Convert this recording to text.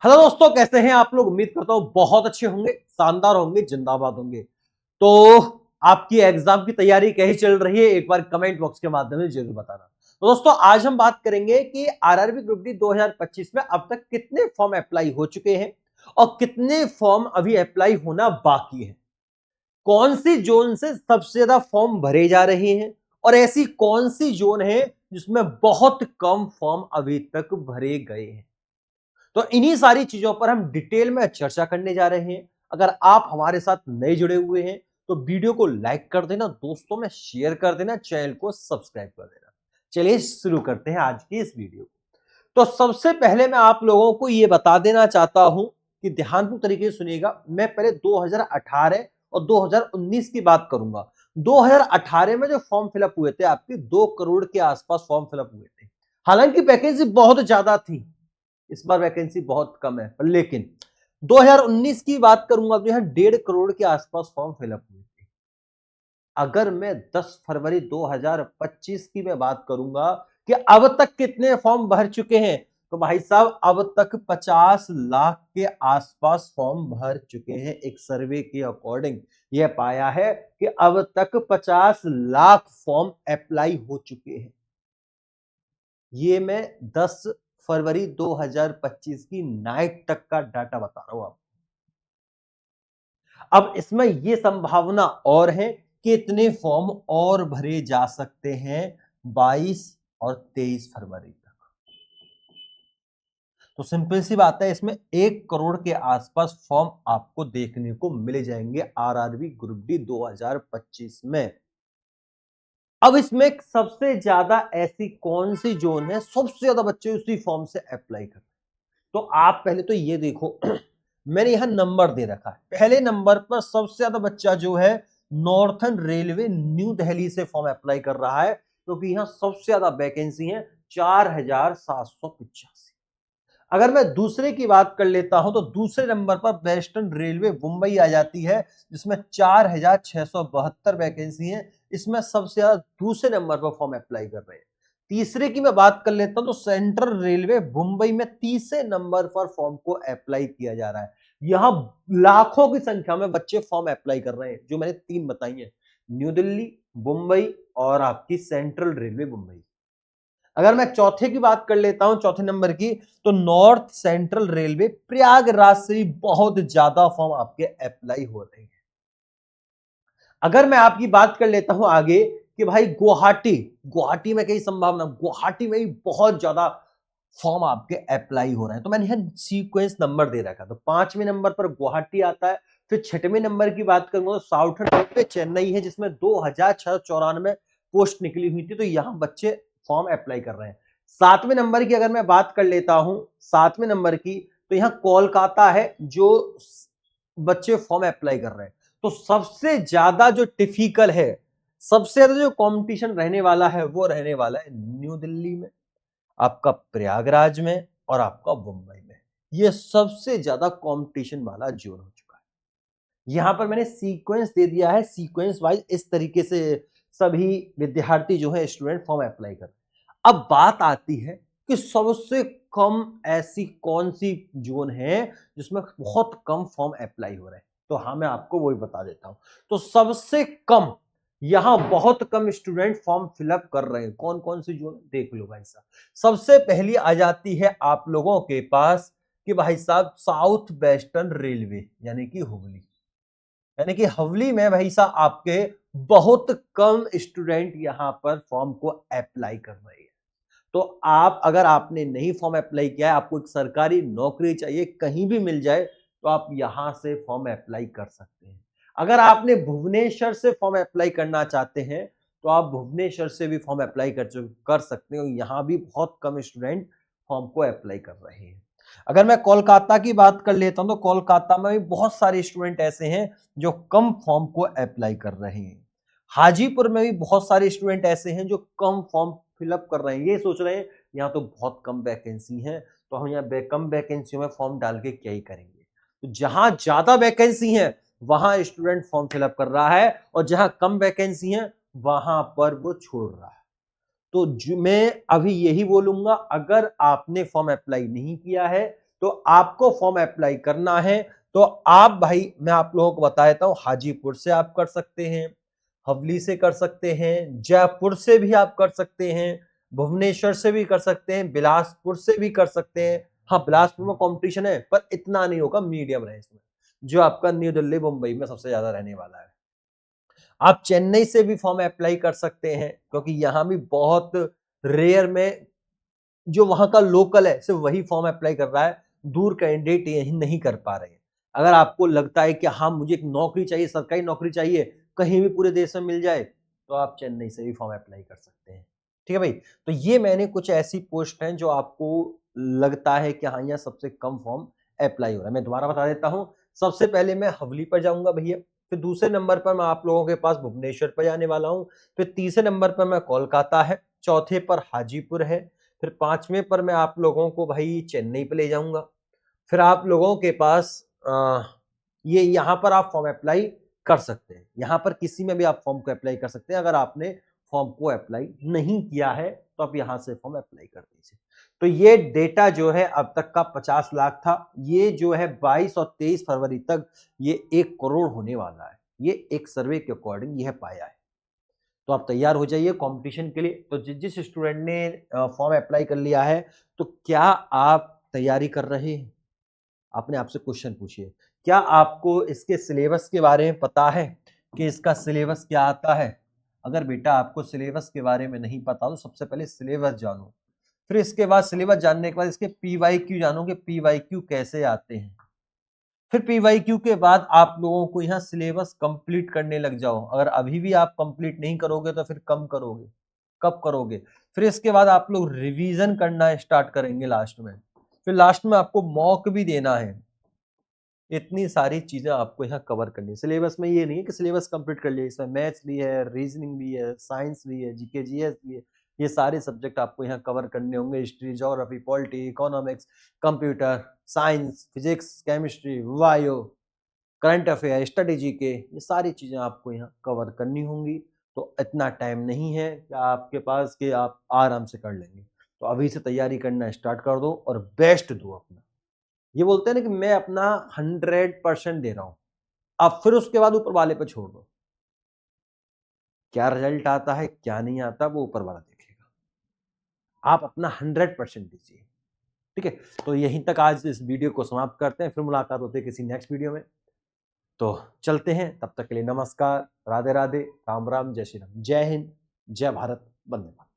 Hello दोस्तों, कैसे हैं आप लोग। उम्मीद करता हूं बहुत अच्छे होंगे, शानदार होंगे, जिंदाबाद होंगे। तो आपकी एग्जाम की तैयारी कैसी चल रही है, एक बार कमेंट बॉक्स के माध्यम से जरूर बताना। तो दोस्तों, आज हम बात करेंगे कि आरआरबी ग्रुप डी 2025 में अब तक कितने फॉर्म अप्लाई हो चुके हैं और कितने फॉर्म अभी अप्लाई होना बाकी है। कौन सी जोन से सबसे ज्यादा फॉर्म भरे जा रहे हैं और ऐसी कौन सी जोन है जिसमें बहुत कम फॉर्म अभी तक भरे गए हैं। तो इन्हीं सारी चीजों पर हम डिटेल में चर्चा करने जा रहे हैं। अगर आप हमारे साथ नए जुड़े हुए हैं तो वीडियो को लाइक कर देना, दोस्तों में शेयर कर देना, चैनल को सब्सक्राइब कर देना। चलिए शुरू करते हैं आज की इस वीडियो को। तो सबसे पहले मैं आप लोगों को यह बता देना चाहता हूं कि ध्यानपूर्वक तरीके से सुनिएगा। मैं पहले 2018 और 2019 की बात करूंगा। 2018 में जो फॉर्म फिलअप हुए थे, आपके 2 करोड़ के आसपास फॉर्म फिलअप हुए थे। हालांकि वैकेंसी बहुत ज्यादा थी, इस बार वैकेंसी बहुत कम है, लेकिन 2019 की बात करूंगा तो यहां 1.5 करोड़ के आसपास फॉर्म फिलअप हुए थे। अगर मैं 10 फरवरी 2025 की मैं बात करूंगा कि अब तक कितने फॉर्म भर चुके हैं, तो भाई साहब अब तक 50 लाख के आसपास फॉर्म भर चुके हैं। एक सर्वे के अकॉर्डिंग यह पाया है कि अब तक 50 लाख फॉर्म अप्लाई हो चुके हैं। ये मैं 10 फरवरी 2025 की नाइट तक का डाटा बता रहा हूं आपको। अब इसमें यह संभावना और है कि इतने फॉर्म और भरे जा सकते हैं 22 और 23 फरवरी तक। तो सिंपल सी बात है, इसमें 1 करोड़ के आसपास फॉर्म आपको देखने को मिल जाएंगे आरआरबी ग्रुप डी 2025 में। अब इसमें सबसे ज्यादा ऐसी कौन सी जोन है, सबसे ज्यादा बच्चे उसी फॉर्म से अप्लाई कर। तो आप पहले तो ये देखो मैंने यहां नंबर दे रखा है। पहले नंबर पर सबसे ज्यादा बच्चा जो है नॉर्थर्न रेलवे न्यू दिल्ली से फॉर्म अप्लाई कर रहा है, क्योंकि यहां सबसे ज्यादा वैकेंसी है 4785। अगर मैं दूसरे की बात कर लेता हूं तो दूसरे नंबर पर वेस्टर्न रेलवे मुंबई आ जाती है, जिसमें 4672 वैकेंसी है। इसमें सबसे ज्यादा दूसरे नंबर पर फॉर्म अप्लाई कर रहे हैं। तीसरे की मैं बात कर लेता हूं तो सेंट्रल रेलवे मुंबई में तीसरे नंबर पर फॉर्म को अप्लाई किया जा रहा है। यहां लाखों की संख्या में बच्चे फॉर्म अप्लाई कर रहे हैं, जो मैंने 3 बताई है, न्यू दिल्ली, मुंबई और आपकी सेंट्रल रेलवे मुंबई। अगर मैं चौथे की बात कर लेता हूं, चौथे नंबर की, तो नॉर्थ सेंट्रल रेलवे प्रयागराज से भी बहुत ज्यादा फॉर्म आपके अप्लाई हो रहे हैं। अगर मैं आपकी बात कर लेता हूं आगे कि भाई गुवाहाटी, गुवाहाटी में कई संभावना, गुवाहाटी में भी बहुत ज्यादा फॉर्म आपके अप्लाई हो रहे हैं। तो मैंने यहां सीक्वेंस नंबर दे रखा, तो 5वें नंबर पर गुवाहाटी आता है। फिर 6वें नंबर की बात करूंगा तो साउथर्न रेलवे चेन्नई है, जिसमें 2694 पोस्ट निकली हुई थी। तो यहां बच्चे फॉर्म अप्लाई कर रहे हैं। 7वें नंबर की अगर मैं बात कर लेता हूं, 7वें नंबर की, तो यहां कोलकाता है जो बच्चे फॉर्म अप्लाई कर रहे हैं। तो सबसे ज्यादा जो टिपिकल है, सबसे ज्यादा जो कंपटीशन रहने वाला है, वो रहने वाला है न्यू दिल्ली में, आपका प्रयागराज में और आपका मुंबई में। ये सबसे ज्यादा कंपटीशन वाला जोन हो चुका है। यहां पर मैंने सीक्वेंस दे दिया है, सीक्वेंस वाइज इस तरीके से सभी विद्यार्थी जो है स्टूडेंट फॉर्म अप्लाई कर। अब बात आती है कि सबसे कम ऐसी कौन सी जोन है जिसमें बहुत कम फॉर्म अप्लाई हो रहे हैं। तो हाँ, मैं आपको वही बता देता हूं। तो सबसे कम यहां बहुत कम स्टूडेंट फॉर्म फिलअप कर रहे हैं। कौन कौन सी जोन, देख लो भाई साहब। सबसे पहली आ जाती है आप लोगों के पास कि भाई साहब साउथ वेस्टर्न रेलवे, यानी कि हुगली। यानी कि हवली में भाई साहब आपके बहुत कम स्टूडेंट यहां पर फॉर्म को अप्लाई कर रहे हैं। तो आप, अगर आपने नहीं फॉर्म अप्लाई किया है, आपको एक सरकारी नौकरी चाहिए, कहीं भी मिल जाए, तो आप यहां से फॉर्म अप्लाई कर सकते हैं। अगर आपने भुवनेश्वर से फॉर्म अप्लाई करना चाहते हैं तो आप भुवनेश्वर से भी फॉर्म अप्लाई कर सकते हैं। यहां भी बहुत कम स्टूडेंट फॉर्म को अप्लाई कर रहे हैं। अगर मैं कोलकाता की बात कर लेता हूं तो कोलकाता में भी बहुत सारे स्टूडेंट ऐसे हैं जो कम फॉर्म को अप्लाई कर रहे हैं। हाजीपुर में भी बहुत सारे स्टूडेंट ऐसे हैं जो कम फॉर्म फिलअप कर रहे हैं। ये सोच रहे हैं यहाँ तो बहुत कम वैकेंसी है, तो हम यहाँ कम वैकेंसी में फॉर्म डाल के क्या ही करेंगे। तो जहां ज्यादा वैकेंसी है वहां स्टूडेंट फॉर्म फिलअप कर रहा है, और जहां कम वैकेंसी है वहां पर वो छोड़ रहा है। तो मैं अभी यही बोलूंगा, अगर आपने फॉर्म अप्लाई नहीं किया है तो आपको फॉर्म अप्लाई करना है तो आप भाई मैं आप लोगों को बता देता हूं, हाजीपुर से आप कर सकते हैं, हवली से कर सकते हैं, जयपुर से भी आप कर सकते हैं, भुवनेश्वर से भी कर सकते हैं, बिलासपुर से भी कर सकते हैं। हाँ, बिलासपुर में कंपटीशन है पर इतना नहीं होगा, मीडियम रहे इसमें, जो आपका न्यू दिल्ली मुंबई में सबसे ज्यादा रहने वाला है। आप चेन्नई से भी फॉर्म अप्लाई कर सकते हैं क्योंकि यहां भी बहुत रेयर में जो वहां का लोकल है सिर्फ वही फॉर्म अप्लाई कर रहा है, दूर कैंडिडेट यही नहीं कर पा रहे हैं। अगर आपको लगता है कि हाँ मुझे एक नौकरी चाहिए, सरकारी नौकरी चाहिए, कहीं भी पूरे देश में मिल जाए, तो आप चेन्नई से भी फॉर्म अप्लाई कर सकते हैं। ठीक है भाई, तो ये मैंने कुछ ऐसी पोस्ट हैं जो आपको लगता है कि हाँ यहाँ सबसे कम फॉर्म अप्लाई हो रहा है। मैं दोबारा बता देता हूँ, सबसे पहले मैं हवली पर जाऊंगा भैया, फिर दूसरे नंबर पर मैं आप लोगों के पास भुवनेश्वर पर जाने वाला हूँ, फिर तीसरे नंबर पर मैं कोलकाता है, चौथे पर हाजीपुर है, फिर पांचवें पर मैं आप लोगों को भाई चेन्नई पे ले जाऊंगा। फिर आप लोगों के पास ये यहाँ पर आप फॉर्म अप्लाई कर सकते हैं, यहाँ पर किसी में भी आप फॉर्म को अप्लाई कर सकते हैं। अगर आपने फॉर्म को अप्लाई नहीं किया है तो आप यहाँ से फॉर्म अप्लाई कर दीजिए। तो ये डेटा जो है अब तक का 50 लाख था, ये जो है 22 और 23 फरवरी तक ये 1 करोड़ होने वाला है, ये एक सर्वे के अकॉर्डिंग यह पाया है। तो आप तैयार हो जाइए कंपटीशन के लिए। तो जिस स्टूडेंट ने फॉर्म अप्लाई कर लिया है, तो क्या आप तैयारी कर रहे हैं? आपने आपसे क्वेश्चन पूछिए, क्या आपको इसके सिलेबस के बारे में पता है कि इसका सिलेबस क्या आता है? अगर बेटा आपको सिलेबस के बारे में नहीं पता तो सबसे पहले सिलेबस जानो, फिर इसके बाद सिलेबस जानने के बाद इसके पीवाईक्यू जानो कि पीवाईक्यू कैसे आते हैं, फिर पीवाईक्यू के बाद आप लोगों को यहाँ सिलेबस कंप्लीट करने लग जाओ। अगर अभी भी आप कंप्लीट नहीं करोगे तो फिर कम करोगे, कब करोगे? फिर इसके बाद आप लोग रिवीजन करना स्टार्ट करेंगे लास्ट में, फिर लास्ट में आपको मॉक भी देना है। इतनी सारी चीजें आपको यहाँ कवर करनी है। सिलेबस में ये नहीं है कि सिलेबस कंप्लीट कर लिया, इसमें मैथ्स भी है, रीजनिंग भी है, साइंस भी है, जीके जीएस भी है, ये सारे सब्जेक्ट आपको यहाँ कवर करने होंगे। History, geography, polity, economics, computer science, physics, chemistry, bio, current affair, study GK, ये सारी चीजें आपको यहाँ कवर करनी होंगी। तो इतना टाइम नहीं है कि आपके पास कि आप आराम से कर लेंगे, तो अभी से तैयारी करना स्टार्ट कर दो और बेस्ट दो अपना। ये बोलते हैं ना कि मैं अपना 100% दे रहा हूं, अब फिर उसके बाद ऊपर वाले पे छोड़ दो, क्या रिजल्ट आता है क्या नहीं आता वो ऊपर वाला देखेगा, आप अपना 100% दीजिए। ठीक है, तो यहीं तक आज इस वीडियो को समाप्त करते हैं, फिर मुलाकात होती है किसी नेक्स्ट वीडियो में। तो चलते हैं, तब तक के लिए नमस्कार, राधे राधे, राम राम, जय श्री राम, जय हिंद, जय भारत, वंदे मातरम।